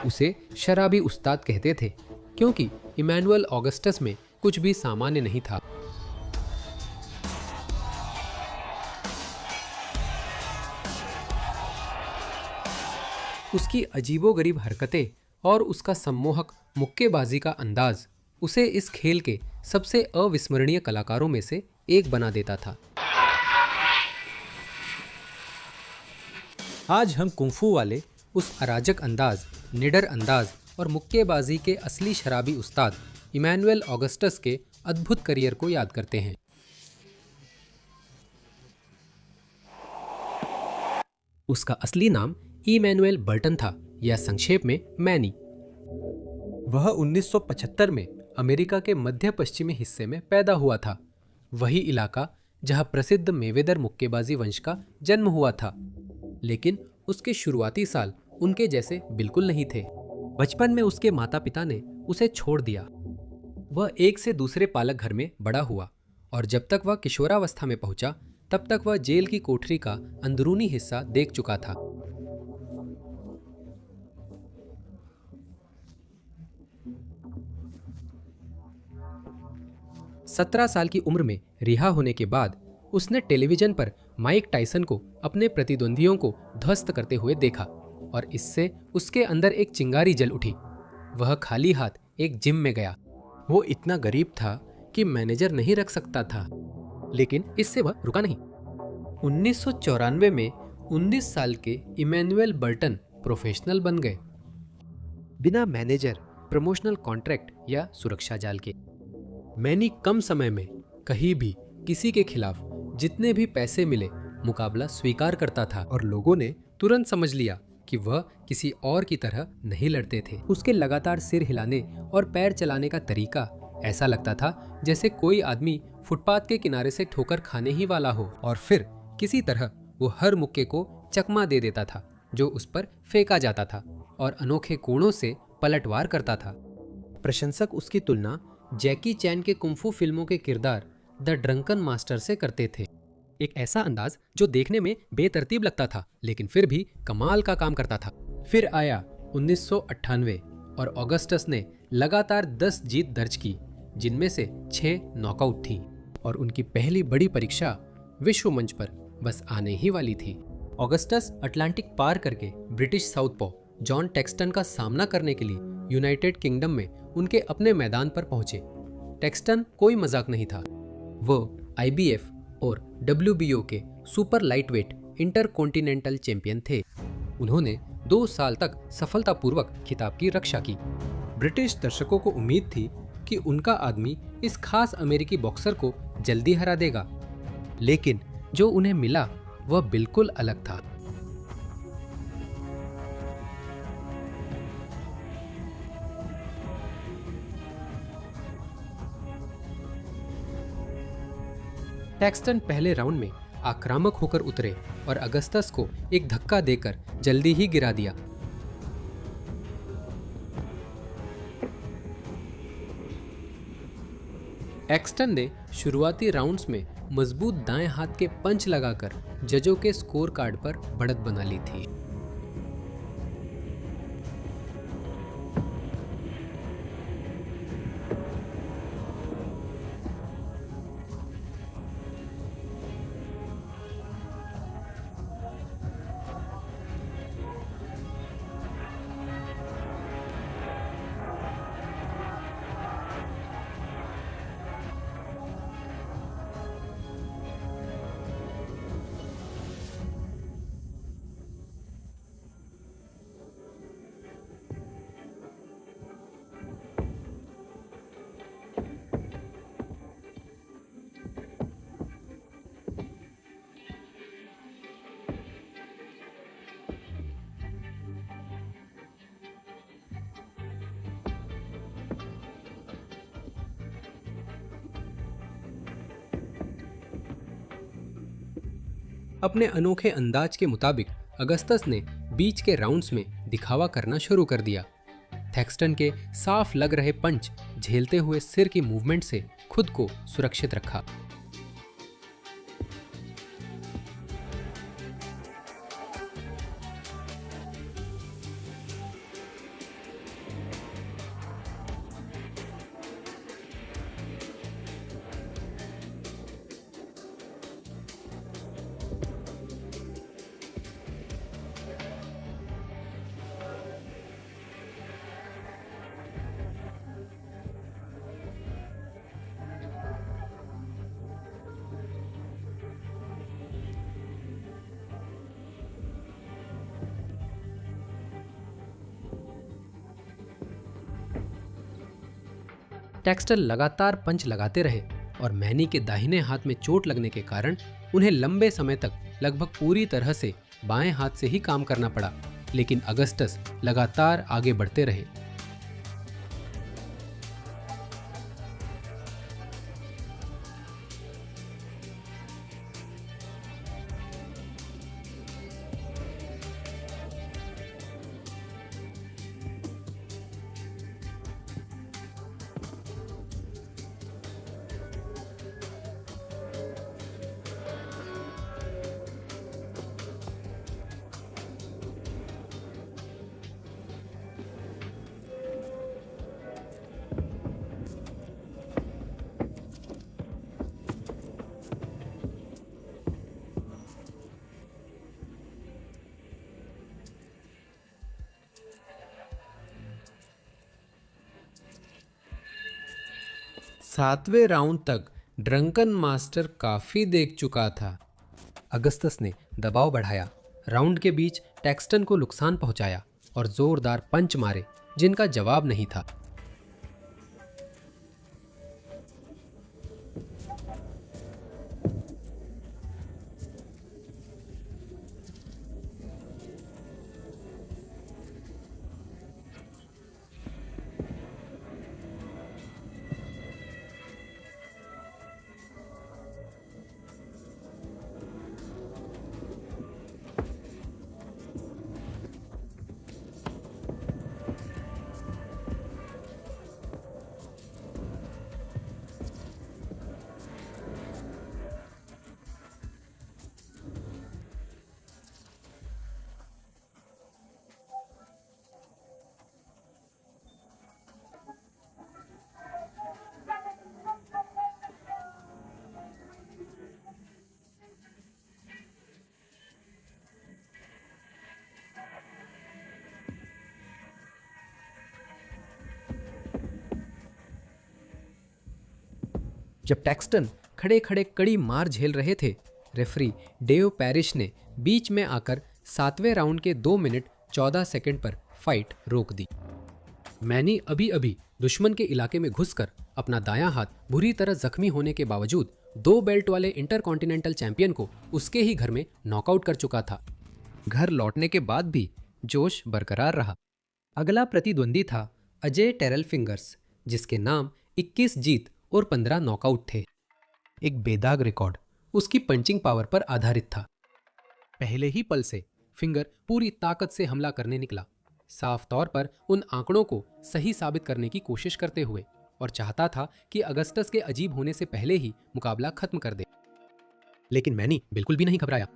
उसे शराबी उस्ताद कहते थे, क्योंकि इमैनुअल ऑगस्टस में कुछ भी सामान्य नहीं था। उसकी अजीबोगरीब हरकतें और उसका सम्मोहक मुक्केबाजी का अंदाज उसे इस खेल के सबसे अविस्मरणीय कलाकारों में से एक बना देता था। आज हम कुंफू वाले उस अराजक अंदाज, निडर अंदाज और मुक्केबाजी के असली शराबी उस्ताद इमैनुअल ऑगस्टस के अद्भुत करियर को याद करते हैं। उसका असली नाम इमैनुअल बर्टन था, या संक्षेप में मैनी। वह 1975 में अमेरिका के मध्य पश्चिमी हिस्से में पैदा हुआ था, वही इलाका जहां प्रसिद्ध मेवेदर मुक्केबाजी वंश का जन्म हुआ था। लेकिन उसके शुरुआती साल उनके जैसे बिल्कुल नहीं थे। बचपन में उसके माता पिता ने उसे छोड़ दिया। वह एक से दूसरे पालक घर में बड़ा हुआ और जब तक वह किशोरावस्था में पहुंचा तब तक वह जेल की कोठरी का अंदरूनी हिस्सा देख चुका था। सत्रह साल की उम्र में रिहा होने के बाद उसने टेलीविजन पर माइक टायसन को अपने प्रतिद्वंदियों को ध्वस्त करते हुए देखा और इससे उसके अंदर एक चिंगारी जल उठी। वह खाली हाथ एक जिम में गया। वो इतना गरीब था कि मैनेजर नहीं रख सकता था, लेकिन इससे वह रुका नहीं। 1994 में 19 साल के इमैनुअल बर्टन प्रोफेशनल बन गए, बिना मैनेजर, प्रमोशनल कॉन्ट्रैक्ट या सुरक्षा जाल के। मैनी कम समय में कहीं भी किसी के खिलाफ जितने भी पैसे मिले मुकाबला स्वीकार करता था और लोगों ने तुरंत समझ लिया कि वह किसी और की तरह नहीं लड़ते थे। उसके लगातार सिर हिलाने और पैर चलाने का तरीका ऐसा लगता था जैसे कोई आदमी फुटपाथ के किनारे से ठोकर खाने ही वाला हो, और फिर किसी तरह वो हर मुक्के को चकमा दे देता था जो उस पर फेंका जाता था और अनोखे कोणों से पलटवार करता था। प्रशंसक उसकी तुलना जैकी चैन के कुंफू फिल्मों के किरदार द ड्रंकन मास्टर से करते थे। एक ऐसा अंदाज जो देखने में बेतरतीब लगता था लेकिन फिर भी कमाल का काम करता था। फिर आया 1998 और ऑगस्टस ने लगातार 10 जीत दर्ज की, जिनमें से 6 नॉकआउट थी, और उनकी पहली बड़ी परीक्षा विश्व मंच पर बस आने ही वाली थी। ऑगस्टस अटलांटिक पार करके ब्रिटिश साउथपॉ जॉन टेक्सटन का सामना करने के लिए यूनाइटेड किंगडम में उनके अपने मैदान पर पहुंचे। टेक्सटन कोई मजाक नहीं था। वो IBF और WBO के सुपर लाइटवेट इंटरकॉन्टिनेंटल चैंपियन थे। उन्होंने 2 साल तक सफलतापूर्वक खिताब की रक्षा की। ब्रिटिश दर्शकों को उम्मीद थी कि उनका आदमी इस खास अमेरिकी बॉक्सर को जल्दी हरा देगा, लेकिन जो उन्हें मिला वह बिल्कुल अलग था। टेक्सटन पहले राउंड में आक्रामक होकर उतरे और अगस्टस को एक धक्का देकर जल्दी ही गिरा दिया। एक्सटन ने शुरुआती राउंड्स में मजबूत दाएं हाथ के पंच लगाकर जजों के स्कोर कार्ड पर बढ़त बना ली थी। अपने अनोखे अंदाज के मुताबिक अगस्टस ने बीच के राउंड्स में दिखावा करना शुरू कर दिया। थैक्सटन के साफ लग रहे पंच झेलते हुए सिर की मूवमेंट से खुद को सुरक्षित रखा। टैक्सटर लगातार पंच लगाते रहे और मैनी के दाहिने हाथ में चोट लगने के कारण उन्हें लंबे समय तक लगभग पूरी तरह से बाएं हाथ से ही काम करना पड़ा, लेकिन अगस्टस लगातार आगे बढ़ते रहे। सातवें राउंड तक ड्रंकन मास्टर काफी देख चुका था। अगस्तस ने दबाव बढ़ाया, राउंड के बीच टैक्सटन को नुकसान पहुंचाया और जोरदार पंच मारे जिनका जवाब नहीं था। जब टैक्सटन खड़े खड़े कड़ी मार झेल रहे थे, रेफरी डेव पैरिश ने बीच में आकर 7वें राउंड के 2 मिनट 14 सेकंड पर फाइट रोक दी। मैनी अभी अभी दुश्मन के इलाके में घुसकर अपना दायां हाथ बुरी तरह जख्मी होने के बावजूद 2 बेल्ट वाले इंटरकॉन्टिनेंटल चैंपियन को उसके ही घर में नॉकआउट कर चुका था। घर लौटने के बाद भी जोश बरकरार रहा। अगला प्रतिद्वंदी था अजय टेरल फिंगर्स, जिसके नाम 21 जीत और 15 नॉकआउट थे। एक बेदाग रिकॉर्ड उसकी पंचिंग पावर पर आधारित था। पहले ही पल से फिंगर पूरी ताकत से हमला करने निकला, साफ तौर पर उन आंकड़ों को सही साबित करने की कोशिश करते हुए, और चाहता था कि अगस्टस के अजीब होने से पहले ही मुकाबला खत्म कर दे। लेकिन मैनी बिल्कुल भी नहीं घबराया।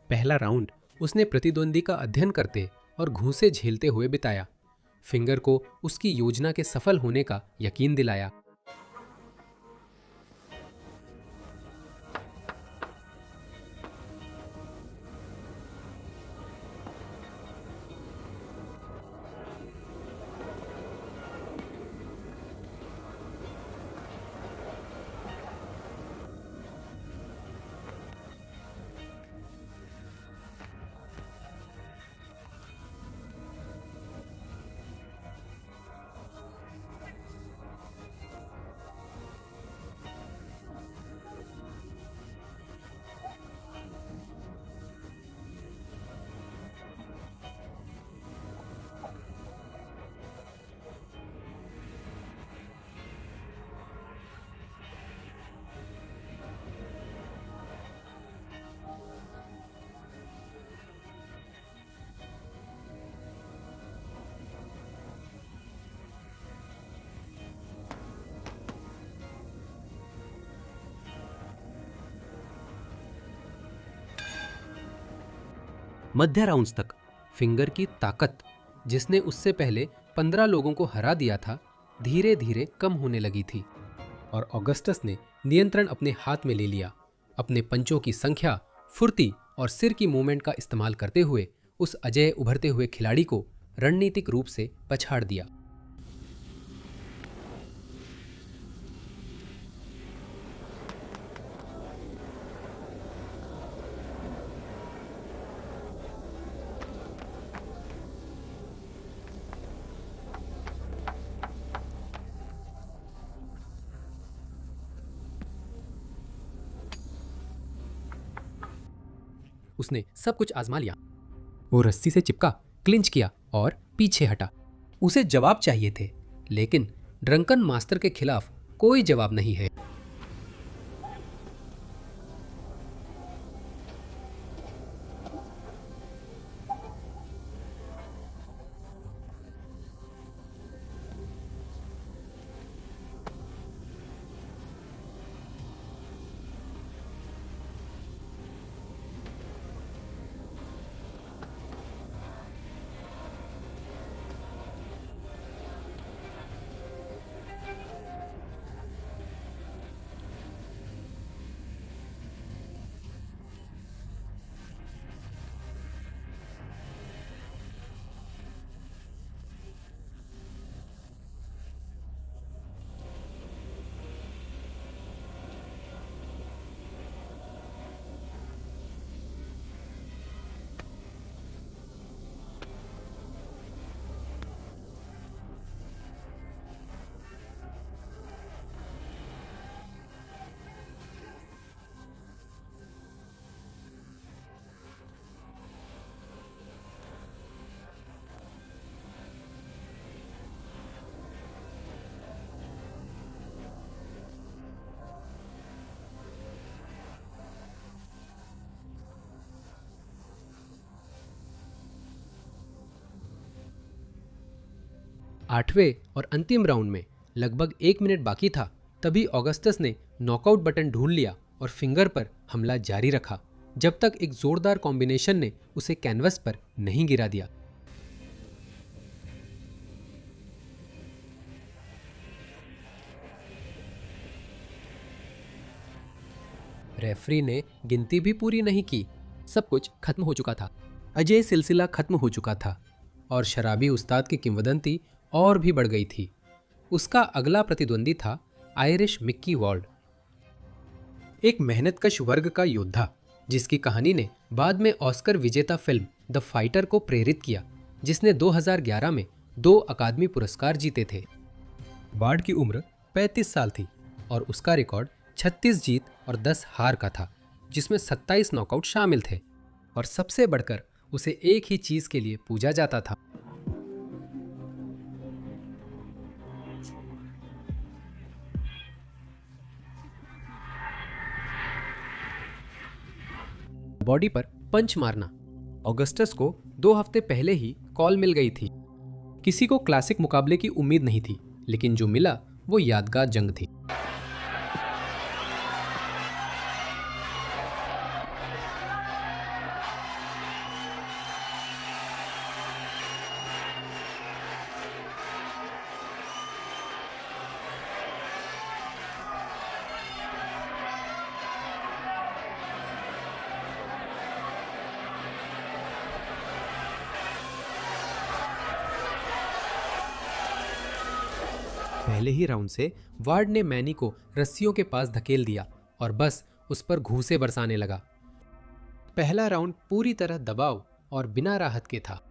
पहला राउंड उसने प्रतिद्वंदी का अध्ययन करते और घूंसे झेलते हुए बिताया। फिंगर को उसकी योजना के सफल होने का यकीन दिलाया। मध्य राउंड्स तक फिंगर की ताकत, जिसने उससे पहले 15 लोगों को हरा दिया था, धीरे धीरे कम होने लगी थी और ऑगस्टस ने नियंत्रण अपने हाथ में ले लिया। अपने पंचों की संख्या, फुर्ती और सिर की मूवमेंट का इस्तेमाल करते हुए उस अजेय उभरते हुए खिलाड़ी को रणनीतिक रूप से पछाड़ दिया। उसने सब कुछ आजमा लिया। वो रस्सी से चिपका, क्लिंच किया और पीछे हटा। उसे जवाब चाहिए थे, लेकिन ड्रंकन मास्टर के खिलाफ कोई जवाब नहीं है। आठवें और अंतिम राउंड में लगभग 1 मिनट बाकी था, तभी ऑगस्टस ने नॉकआउट बटन ढूंढ लिया और फिंगर पर हमला जारी रखा जब तक एक जोरदार कॉम्बिनेशन ने उसे कैनवस पर नहीं गिरा दिया। रेफरी ने गिनती भी पूरी नहीं की। सब कुछ खत्म हो चुका था। अजय सिलसिला खत्म हो चुका था और शराबी उस्ताद की किंवदंती और भी बढ़ गई थी। उसका अगला प्रतिद्वंदी था आयरिश मिक्की वॉल्ड, एक मेहनतकश वर्ग का योद्धा जिसकी कहानी ने बाद में ऑस्कर विजेता फिल्म द फाइटर को प्रेरित किया, जिसने 2011 में 2 अकादमी पुरस्कार जीते थे। वार्ड की उम्र 35 साल थी और उसका रिकॉर्ड 36 जीत और 10 हार का था, जिसमें 27 नॉकआउट शामिल थे। और सबसे बढ़कर उसे एक ही चीज के लिए पूजा जाता था। बॉडी पर पंच मारना। ऑगस्टस को 2 हफ्ते पहले ही कॉल मिल गई थी। किसी को क्लासिक मुकाबले की उम्मीद नहीं थी, लेकिन जो मिला वो यादगार जंग थी। पहले ही राउंड से वार्ड ने मैनी को रस्सियों के पास धकेल दिया और बस उस पर घूंसे बरसाने लगा। पहला राउंड पूरी तरह दबाव और बिना राहत के था।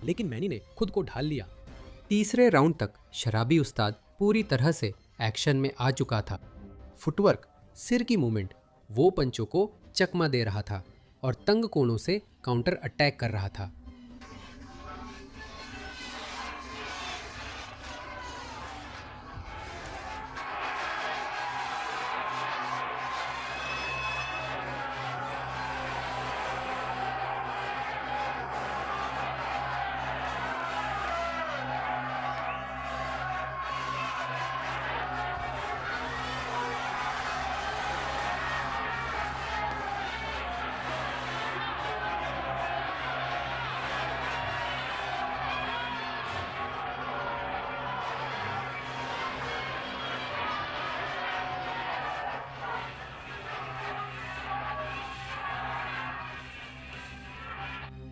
लेकिन मैनी ने खुद को ढाल लिया। तीसरे राउंड तक शराबी उस्ताद पूरी तरह से एक्शन में आ चुका था। फुटवर्क, सिर की मूवमेंट वो पंचों को चकमा दे रहा था और तंग कोणों से काउंटर अटैक कर रहा था।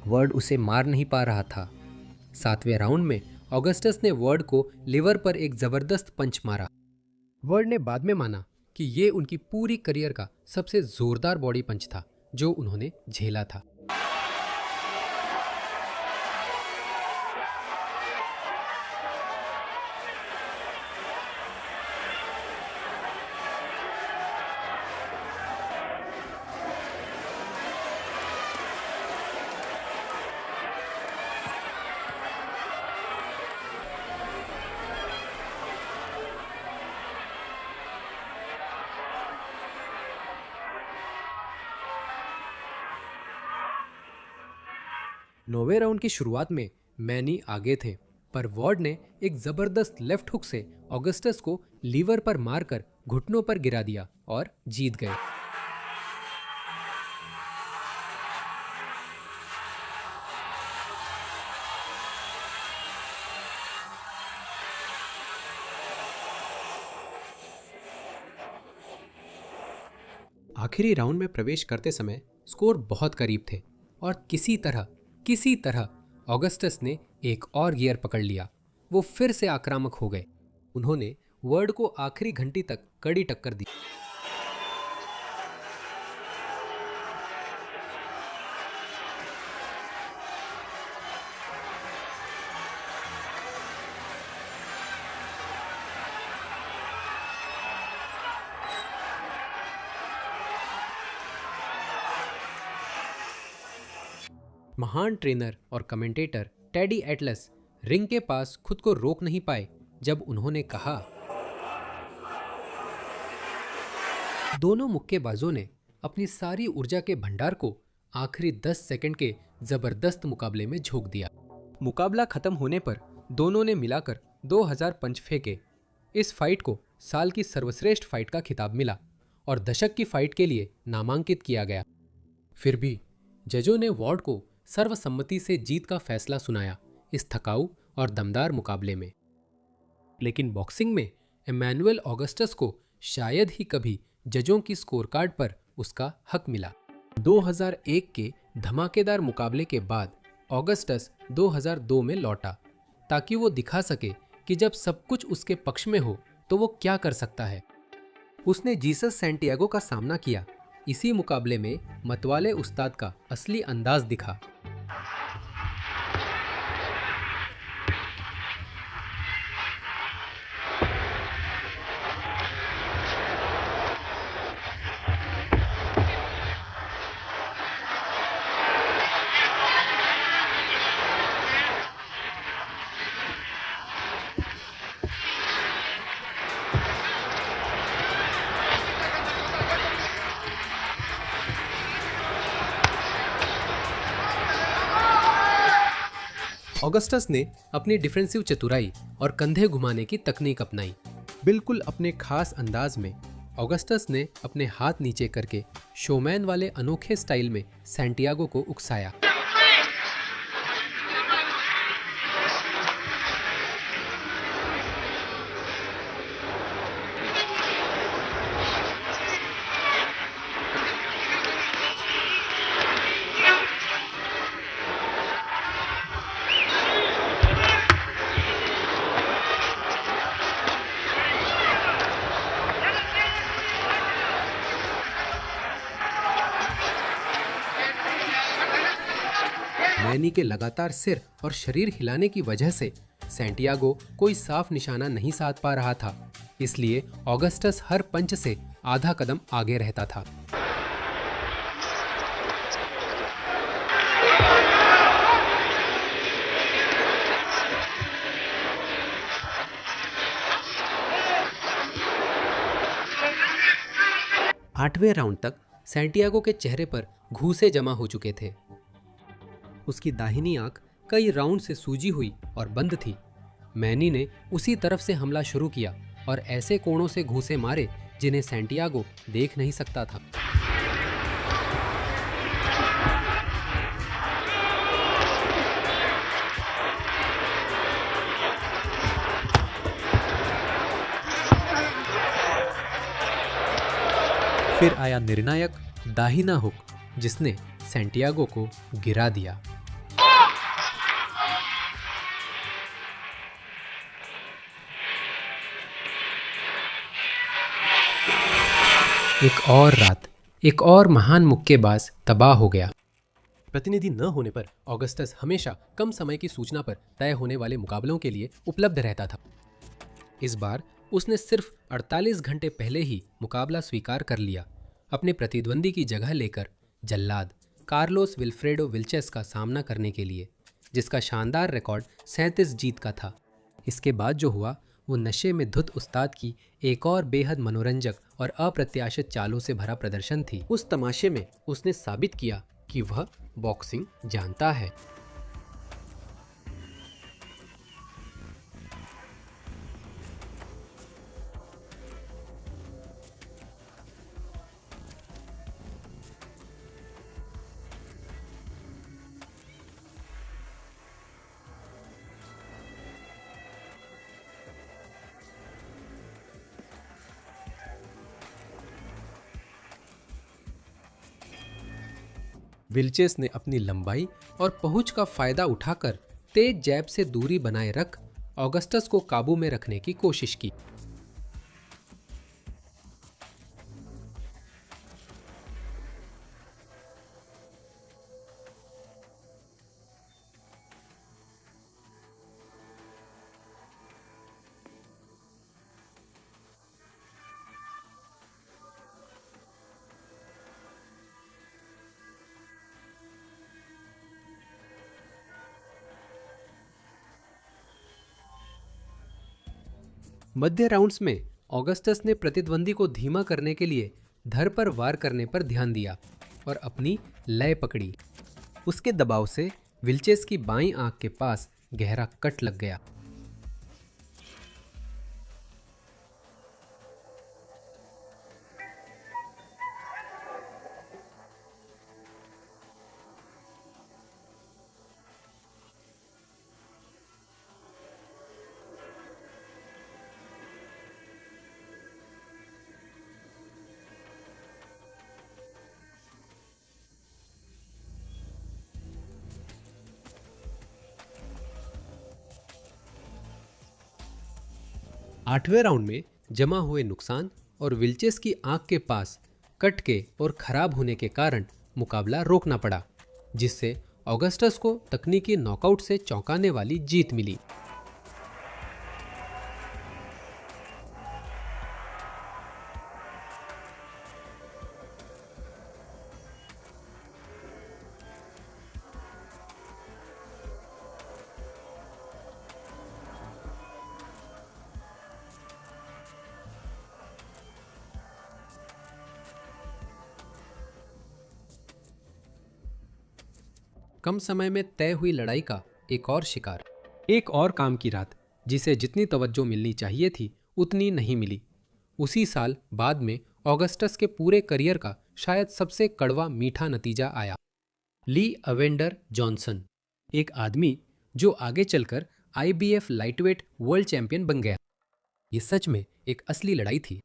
वर्ड उसे मार नहीं पा रहा था। 7वें राउंड में ऑगस्टस ने वर्ड को लिवर पर एक जबरदस्त पंच मारा। वर्ड ने बाद में माना कि ये उनकी पूरी करियर का सबसे जोरदार बॉडी पंच था जो उन्होंने झेला था। नौवें राउंड की शुरुआत में मैनी आगे थे, पर वॉर्ड ने एक जबरदस्त लेफ्ट हुक से ऑगस्टस को लीवर पर मारकर घुटनों पर गिरा दिया और जीत गए। आखिरी राउंड में प्रवेश करते समय स्कोर बहुत करीब थे और किसी तरह ऑगस्टस ने एक और गियर पकड़ लिया। वो फिर से आक्रामक हो गए। उन्होंने वर्ड को आखिरी घंटी तक कड़ी टक्कर दी। महान ट्रेनर और कमेंटेटर टेडी एटलस रिंग के पास खुद को रोक नहीं पाए जब उन्होंने कहा, दोनों मुक्केबाजों ने अपनी सारी ऊर्जा के भंडार को आखिरी 10 सेकंड के जबरदस्त मुकाबले में झोंक दिया। मुकाबला खत्म होने पर दोनों ने मिलाकर 2000 पंच फेंके। इस फाइट को साल की सर्वश्रेष्ठ फाइट का खिताब मिला और दशक की फाइट के लिए नामांकित किया गया। फिर भी जजों ने वॉर्ड को सर्वसम्मति से जीत का फैसला सुनाया इस थकाऊ और दमदार मुकाबले में। लेकिन बॉक्सिंग में इमैनुअल ऑगस्टस को शायद ही कभी जजों की स्कोर कार्ड पर उसका हक मिला। 2001 के धमाकेदार मुकाबले के बाद ऑगस्टस 2002 में लौटा ताकि वो दिखा सके कि जब सब कुछ उसके पक्ष में हो तो वो क्या कर सकता है। उसने जीसस सैंटियागो का सामना किया। इसी मुकाबले में मतवाले उस्ताद का असली अंदाज दिखा। ऑगस्टस ने अपनी डिफेंसिव चतुराई और कंधे घुमाने की तकनीक अपनाई। बिल्कुल अपने खास अंदाज में ऑगस्टस ने अपने हाथ नीचे करके शोमैन वाले अनोखे स्टाइल में सैंटियागो को उकसाया। मैनी के लगातार सिर और शरीर हिलाने की वजह से सैंटियागो कोई साफ निशाना नहीं साध पा रहा था। इसलिए ऑगस्टस हर पंच से आधा कदम आगे रहता था। आठवें राउंड तक सैंटियागो के चेहरे पर घूंसे जमा हो चुके थे। उसकी दाहिनी आंख कई राउंड से सूजी हुई और बंद थी। मैनी ने उसी तरफ से हमला शुरू किया और ऐसे कोणों से घूंसे मारे जिन्हें सैंटियागो देख नहीं सकता था। फिर आया निर्णायक दाहिना हुक, जिसने सैंटियागो को गिरा दिया। एक और रात, एक और महान मुक्केबाज तबाह हो गया। प्रतिनिधि न होने पर ऑगस्टस हमेशा कम समय की सूचना पर तय होने वाले मुकाबलों के लिए उपलब्ध रहता था। इस बार उसने सिर्फ 48 घंटे पहले ही मुकाबला स्वीकार कर लिया, अपने प्रतिद्वंदी की जगह लेकर जल्लाद कार्लोस विल्फ्रेडो विल्चेस का सामना करने के लिए, जिसका शानदार रिकॉर्ड 37 जीत का था। इसके बाद जो हुआ वो नशे में धुत उस्ताद की एक और बेहद मनोरंजक और अप्रत्याशित चालों से भरा प्रदर्शन थी। उस तमाशे में उसने साबित किया कि वह बॉक्सिंग जानता है। विल्चेस ने अपनी लंबाई और पहुंच का फायदा उठाकर तेज जैब से दूरी बनाए रख ऑगस्टस को काबू में रखने की कोशिश की। मध्य राउंड्स में ऑगस्टस ने प्रतिद्वंदी को धीमा करने के लिए धर पर वार करने पर ध्यान दिया और अपनी लय पकड़ी। उसके दबाव से विल्चेस की बाईं आंख के पास गहरा कट लग गया। आठवें राउंड में जमा हुए नुकसान और विल्चेस की आंख के पास कट के और खराब होने के कारण मुकाबला रोकना पड़ा, जिससे ऑगस्टस को तकनीकी नॉकआउट से चौंकाने वाली जीत मिली। कम समय में तय हुई लड़ाई का एक और शिकार, एक और काम की रात, जिसे जितनी तवज्जो मिलनी चाहिए थी उतनी नहीं मिली। उसी साल बाद में ऑगस्टस के पूरे करियर का शायद सबसे कड़वा मीठा नतीजा आया। ली अवेंडर जॉनसन, एक आदमी जो आगे चलकर IBF लाइटवेट वर्ल्ड चैंपियन बन गया। ये सच में एक असली लड़ाई थी,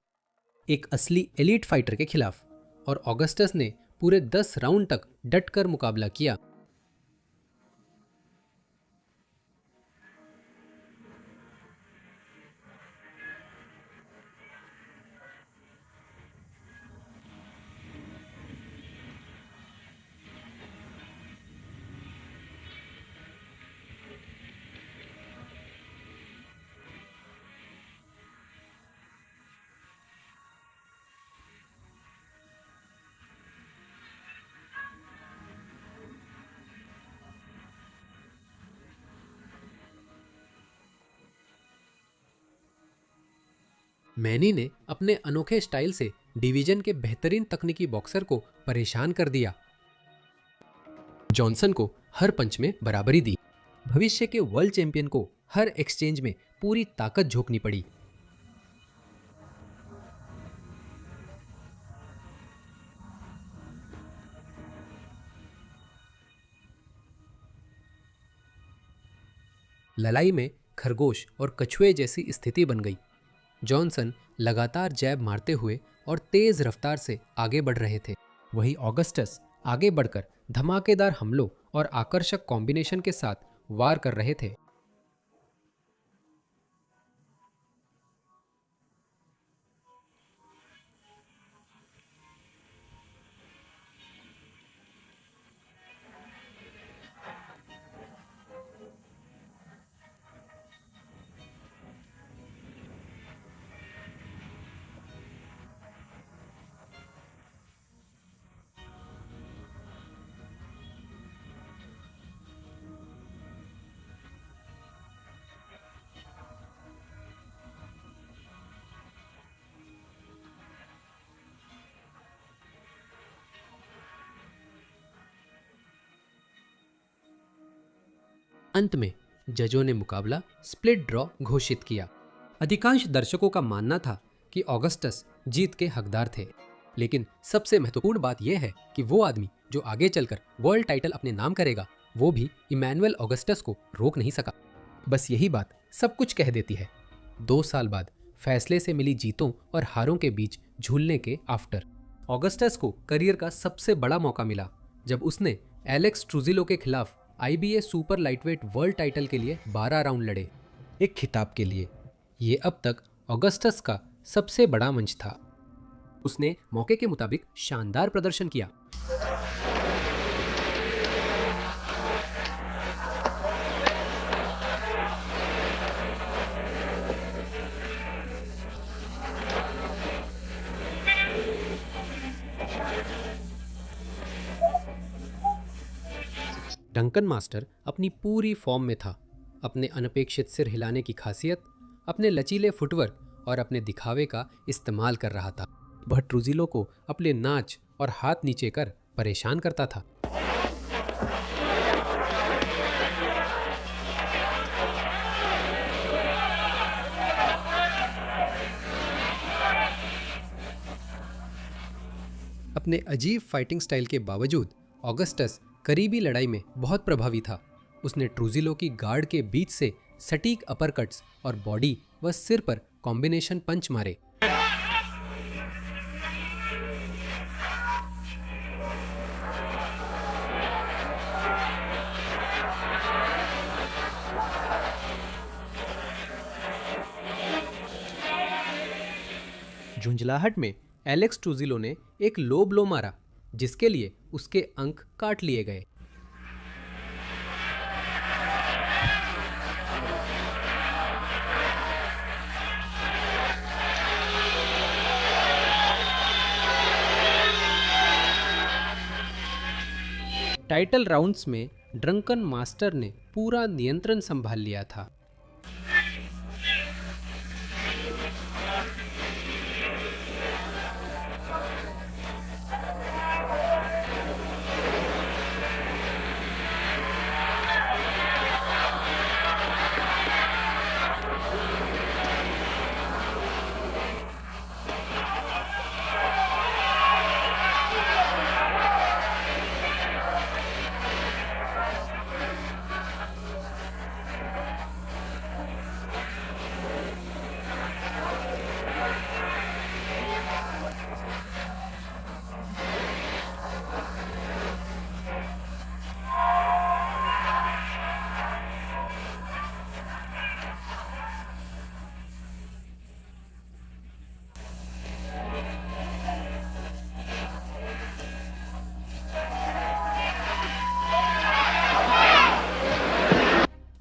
एक असली एलीट फाइटर के खिलाफ, और ऑगस्टस ने पूरे 10 राउंड तक डटकर मुकाबला किया। मैनी ने अपने अनोखे स्टाइल से डिवीजन के बेहतरीन तकनीकी बॉक्सर को परेशान कर दिया। जॉनसन को हर पंच में बराबरी दी। भविष्य के वर्ल्ड चैंपियन को हर एक्सचेंज में पूरी ताकत झोंकनी पड़ी। लड़ाई में खरगोश और कछुए जैसी स्थिति बन गई। जॉनसन लगातार जैब मारते हुए और तेज रफ्तार से आगे बढ़ रहे थे। वहीं ऑगस्टस आगे बढ़कर धमाकेदार हमलों और आकर्षक कॉम्बिनेशन के साथ वार कर रहे थे। अंत में जजों ने मुकाबला स्प्लिट ड्रॉ घोषित किया। अधिकांश दर्शकों का मानना था कि ऑगस्टस जीत के हकदार थे, लेकिन सबसे महत्वपूर्ण बात यह है कि वो आदमी जो आगे चलकर वर्ल्ड टाइटल अपने नाम करेगा, वो भी इमैनुअल ऑगस्टस को रोक नहीं सका। बस यही बात सब कुछ कह देती है। 2 साल बाद फैसले से मिली जीतों और हारों के बीच झूलने के आफ्टर, ऑगस्टस को करियर का सबसे बड़ा मौका मिला जब उसने एलेक्स ट्रूजिलो के खिलाफ IBA super lightweight world title के लिए 12 राउंड लड़े, एक खिताब के लिए। ये अब तक ऑगस्टस का सबसे बड़ा मंच था। उसने मौके के मुताबिक शानदार प्रदर्शन किया। डंकन मास्टर अपनी पूरी फॉर्म में था। अपने अनपेक्षित सिर हिलाने की खासियत, अपने लचीले फुटवर्क और अपने दिखावे का इस्तेमाल कर रहा था। वह ट्रूजिलो को अपने नाच और हाथ नीचे कर परेशान करता था। अपने अजीब फाइटिंग स्टाइल के बावजूद ऑगस्टस करीबी लड़ाई में बहुत प्रभावी था। उसने ट्रूजिलो की गार्ड के बीच से सटीक अपरकट्स और बॉडी व सिर पर कॉम्बिनेशन पंच मारे। झुंझलाहट में एलेक्स ट्रूजिलो ने एक लो ब्लो मारा, जिसके लिए उसके अंक काट लिए गए। टाइटल राउंड्स में ड्रंकन मास्टर ने पूरा नियंत्रण संभाल लिया था।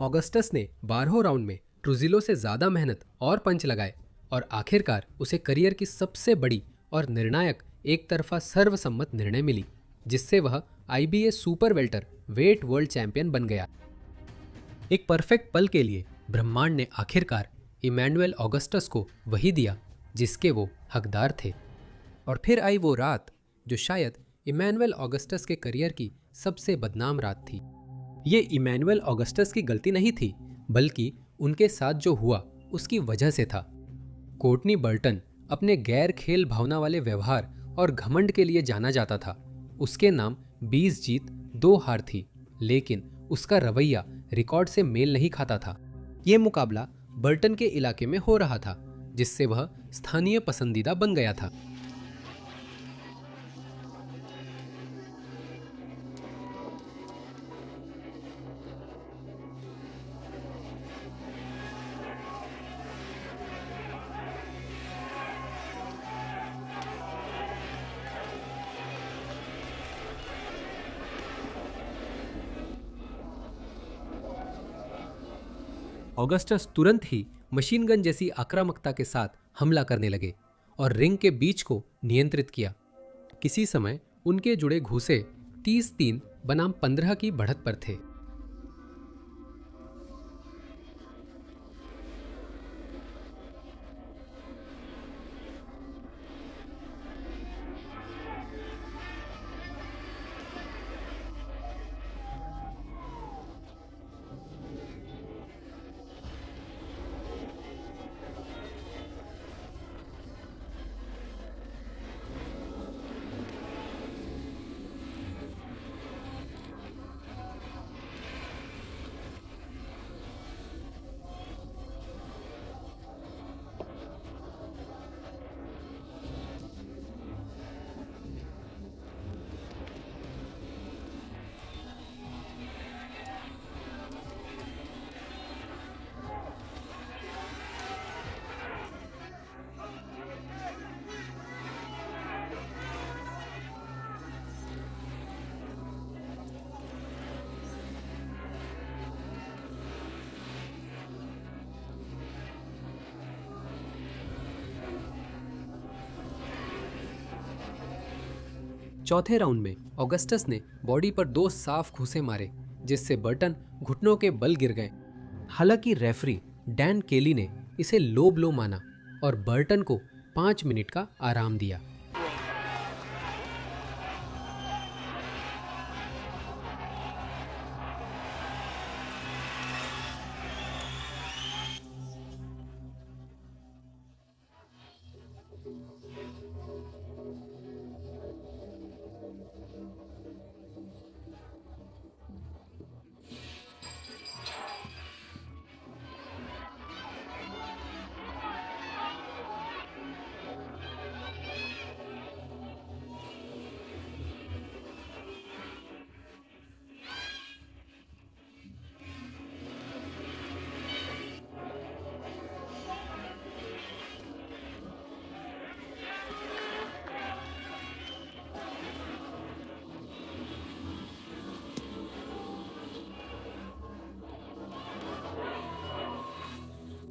ऑगस्टस ने 12 राउंड में ट्रूजिलो से ज्यादा मेहनत और पंच लगाए और आखिरकार उसे करियर की सबसे बड़ी और निर्णायक एक तरफा सर्वसम्मत निर्णय मिली, जिससे वह IBA super welterweight world champion बन गया। एक परफेक्ट पल के लिए ब्रह्मांड ने आखिरकार इमैनुअल ऑगस्टस को वही दिया जिसके वो हकदार थे। और फिर आई वो रात जो शायद इमैनुअल ऑगस्टस के करियर की सबसे बदनाम रात थी। ये इमैनुअल ऑगस्टस की गलती नहीं थी, बल्कि उनके साथ जो हुआ उसकी वजह से था। कोर्टनी बर्टन अपने गैर खेल भावना वाले व्यवहार और घमंड के लिए जाना जाता था। उसके नाम 20 जीत 2 हार थी, लेकिन उसका रवैया रिकॉर्ड से मेल नहीं खाता था। ये मुकाबला बर्टन के इलाके में हो रहा था, जिससे वह स्थानीय पसंदीदा बन गया था। ऑगस्टस तुरंत ही मशीन गन जैसी आक्रामकता के साथ हमला करने लगे और रिंग के बीच को नियंत्रित किया। किसी समय उनके जुड़े घूंसे 30-3 बनाम 15 की बढ़त पर थे। चौथे राउंड में ऑगस्टस ने बॉडी पर 2 साफ घूंसे मारे, जिससे बर्टन घुटनों के बल गिर गए। हालांकि रेफरी डैन केली ने इसे लो ब्लो माना और बर्टन को 5 मिनट का आराम दिया।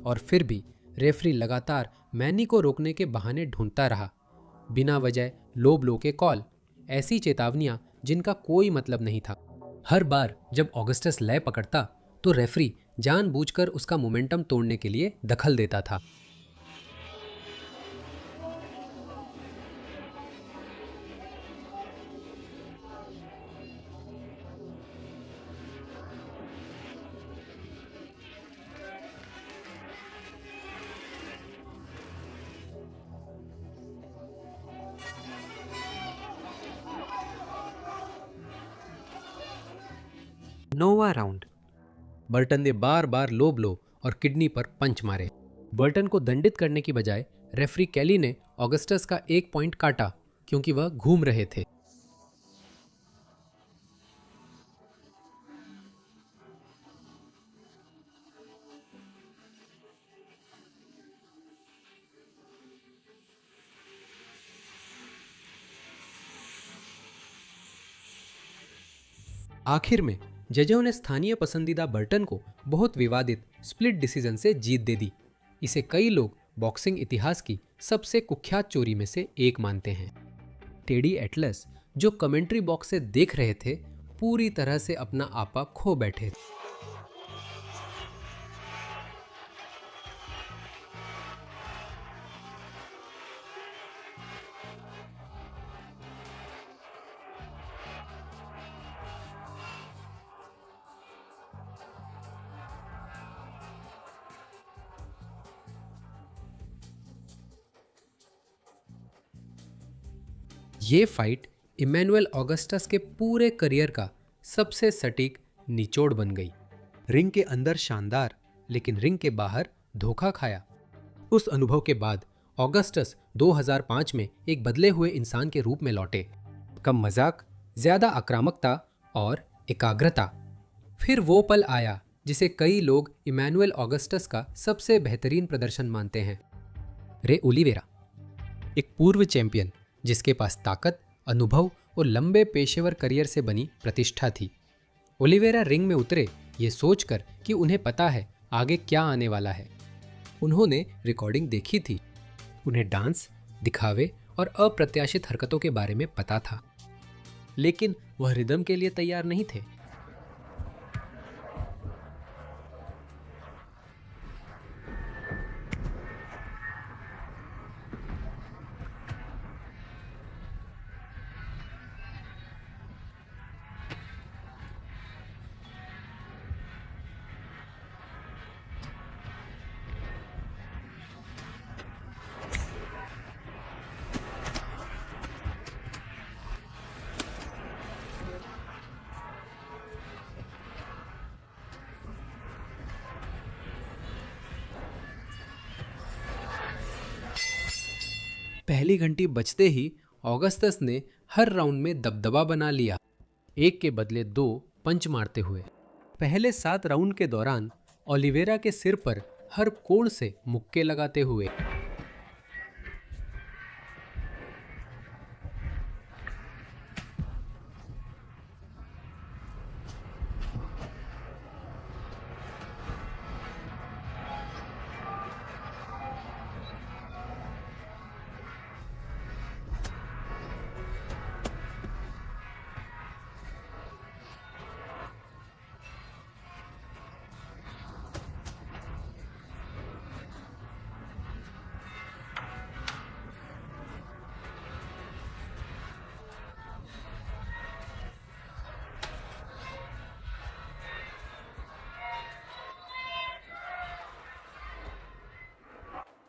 और फिर भी रेफरी लगातार मैनी को रोकने के बहाने ढूंढता रहा। बिना वजह लो ब्लो के कॉल, ऐसी चेतावनियां जिनका कोई मतलब नहीं था। हर बार जब ऑगस्टस लय पकड़ता तो रेफरी जानबूझकर उसका मोमेंटम तोड़ने के लिए दखल देता था। नौवां राउंड। बर्टन ने बार बार लो ब्लो और किडनी पर पंच मारे। बर्टन को दंडित करने की बजाय रेफरी केली ने ऑगस्टस का 1 पॉइंट काटा, क्योंकि वह घूम रहे थे। आखिर में जजों ने स्थानीय पसंदीदा बर्टन को बहुत विवादित स्प्लिट डिसीजन से जीत दे दी। इसे कई लोग बॉक्सिंग इतिहास की सबसे कुख्यात चोरी में से एक मानते हैं। टेडी एटलस, जो कमेंट्री बॉक्स से देख रहे थे, पूरी तरह से अपना आपा खो बैठे थे। ये फाइट इमैनुअल ऑगस्टस के पूरे करियर का सबसे सटीक निचोड़ बन गई। रिंग के अंदर शानदार, लेकिन रिंग के बाहर धोखा खाया। उस अनुभव के बाद ऑगस्टस 2005 में एक बदले हुए इंसान के रूप में लौटे। कम मजाक, ज्यादा आक्रामकता और एकाग्रता। फिर वो पल आया जिसे कई लोग इमैनुअल ऑगस्टस का सबसे बेहतरीन प्रदर्शन मानते हैं। रे ओलिवेरा, एक पूर्व चैंपियन जिसके पास ताकत, अनुभव और लंबे पेशेवर करियर से बनी प्रतिष्ठा थी। ओलिवेरा रिंग में उतरे ये सोचकर कि उन्हें पता है आगे क्या आने वाला है। उन्होंने रिकॉर्डिंग देखी थी, उन्हें डांस, दिखावे और अप्रत्याशित हरकतों के बारे में पता था, लेकिन वह रिदम के लिए तैयार नहीं थे। पहली घंटी बजते ही ऑगस्टस ने हर राउंड में दबदबा बना लिया, एक के बदले 2 पंच मारते हुए। पहले 7 राउंड के दौरान ओलिवेरा के सिर पर हर कोण से मुक्के लगाते हुए।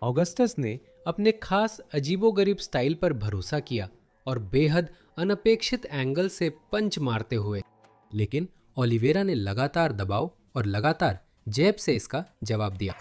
ऑगस्टस ने अपने खास अजीबोगरीब स्टाइल पर भरोसा किया और बेहद अनपेक्षित एंगल से पंच मारते हुए, लेकिन ओलिवेरा ने लगातार दबाव और लगातार जैब से इसका जवाब दिया।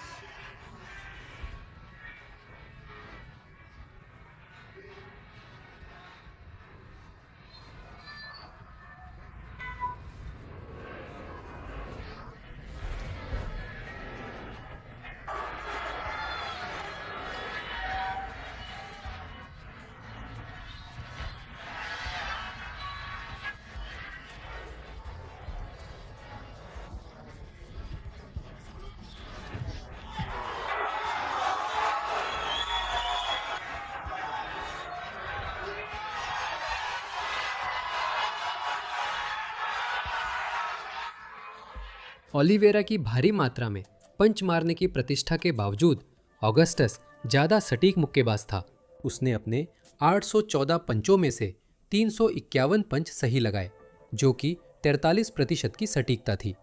ओलिवेरा की भारी मात्रा में पंच मारने की प्रतिष्ठा के बावजूद ऑगस्टस ज़्यादा सटीक मुक्केबाज था। उसने अपने 814 पंचों में से 351 पंच सही लगाए, जो कि 43% की सटीकता थी,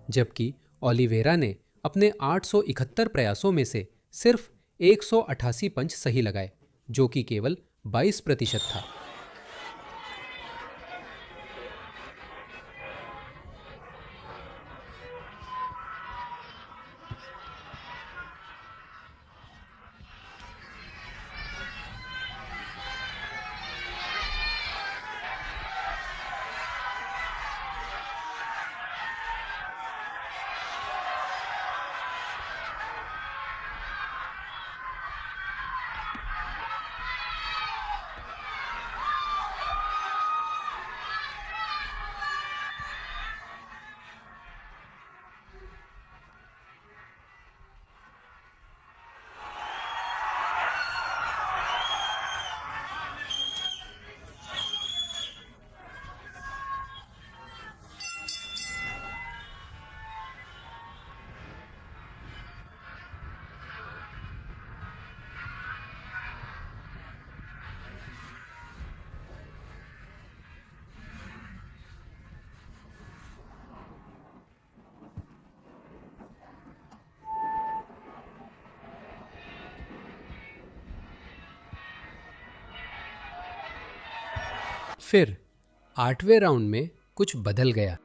जबकि ओलिवेरा ने अपने 871 प्रयासों में से सिर्फ 188 पंच सही लगाए, जो कि केवल 22% था। फिर 8वें राउंड में कुछ बदल गया।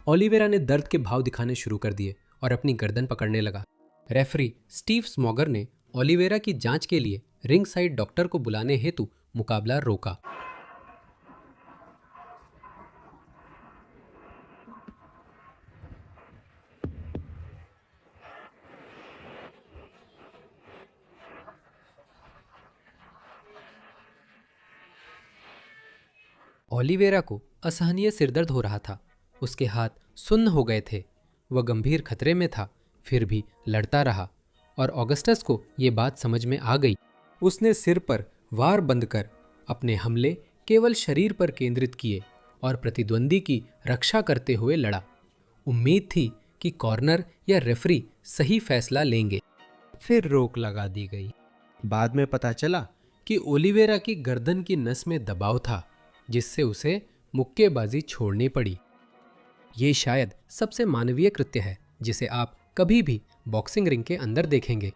ओलिवेरा ने दर्द के भाव दिखाने शुरू कर दिए और अपनी गर्दन पकड़ने लगा। रेफरी स्टीव स्मॉगर ने ओलिवेरा की जांच के लिए रिंग साइड डॉक्टर को बुलाने हेतु मुकाबला रोका। ओलिवेरा को असहनीय सिरदर्द हो रहा था। उसके हाथ सुन्न हो गए थे। वह गंभीर खतरे में था, फिर भी लड़ता रहा और ऑगस्टस को ये बात समझ में आ गई। उसने सिर पर वार बंद कर अपने हमले केवल शरीर पर केंद्रित किए और प्रतिद्वंदी की रक्षा करते हुए लड़ा। उम्मीद थी कि कॉर्नर या रेफरी सही फैसला लेंगे। फिर रोक लगा दी गई। बाद में पता चला कि ओलिवेरा की गर्दन की नस में दबाव था, जिससे उसे मुक्केबाजी छोड़नी पड़ी। ये शायद सबसे मानवीय कृत्य है जिसे आप कभी भी बॉक्सिंग रिंग के अंदर देखेंगे।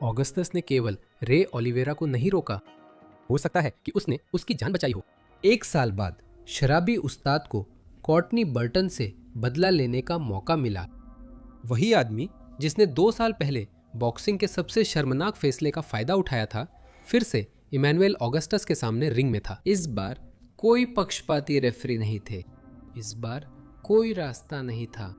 ऑगस्टस ने केवल रे ओलिवेरा को नहीं रोका, हो सकता है कि उसने उसकी जान बचाई हो। 1 साल बाद शराबी उस्ताद को कॉर्टनी बर्टन से बदला लेने का मौका मिला। वही आदमी जिसने 2 साल पहले बॉक्सिंग के सबसे शर्मनाक फैसले का फायदा उठाया था, फिर से इमैनुएल ऑगस्टस के सामने रिंग में था। इस बार कोई पक्षपाती रेफरी नहीं थे। इस बार कोई रास्ता नहीं था।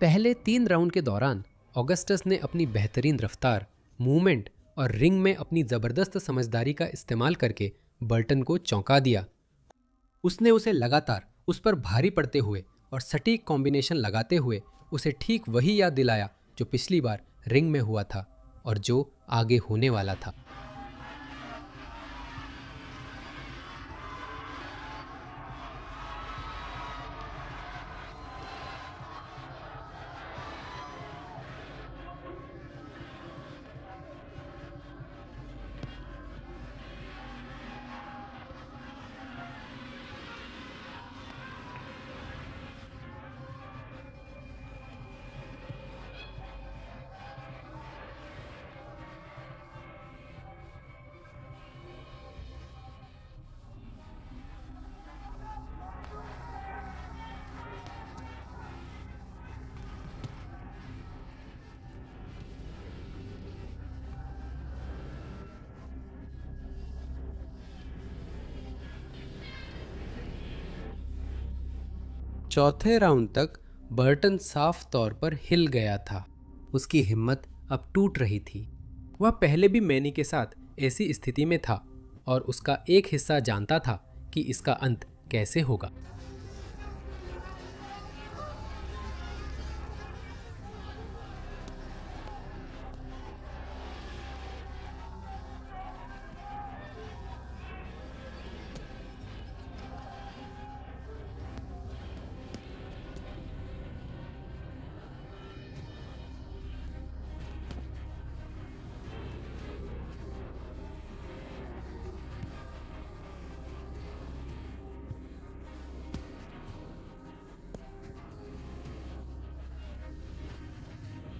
पहले 3 राउंड के दौरान ऑगस्टस ने अपनी बेहतरीन रफ्तार, मूवमेंट और रिंग में अपनी जबरदस्त समझदारी का इस्तेमाल करके बर्टन को चौंका दिया। उसने उसे लगातार उस पर भारी पड़ते हुए और सटीक कॉम्बिनेशन लगाते हुए उसे ठीक वही याद दिलाया जो पिछली बार रिंग में हुआ था और जो आगे होने वाला था। चौथे राउंड तक बर्टन साफ तौर पर हिल गया था। उसकी हिम्मत अब टूट रही थी। वह पहले भी मैनी के साथ ऐसी स्थिति में था और उसका एक हिस्सा जानता था कि इसका अंत कैसे होगा।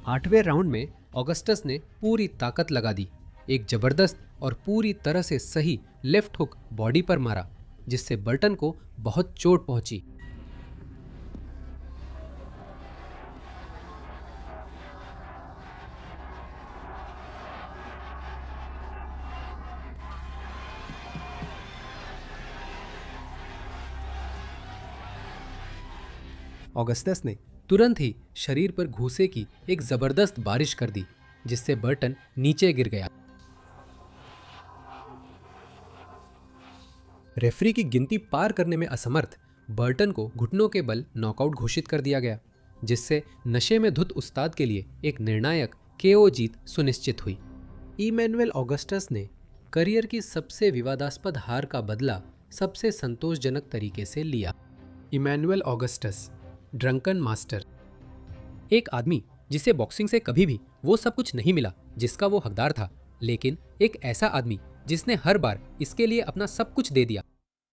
आठवें राउंड में ऑगस्टस ने पूरी ताकत लगा दी। एक जबरदस्त और पूरी तरह से सही लेफ्ट हुक बॉडी पर मारा, जिससे बर्टन को बहुत चोट पहुंची। ऑगस्टस ने तुरंत ही शरीर पर घूसे की एक जबरदस्त बारिश कर दी, जिससे बर्टन नीचे गिर गया। रेफरी की गिनती पार करने में असमर्थ बर्टन को घुटनों के बल नॉकआउट घोषित कर दिया गया, जिससे नशे में धुत उस्ताद के लिए एक निर्णायक केओ जीत सुनिश्चित हुई। इमैनुअल ऑगस्टस ने करियर की सबसे विवादास्पद हार का बदला सबसे संतोषजनक तरीके से लिया। Emmanuel Augustus, drunken master. एक आदमी जिसे बॉक्सिंग से कभी भी वो सब कुछ नहीं मिला जिसका वो हकदार था, लेकिन एक ऐसा आदमी जिसने हर बार इसके लिए अपना सब कुछ दे दिया।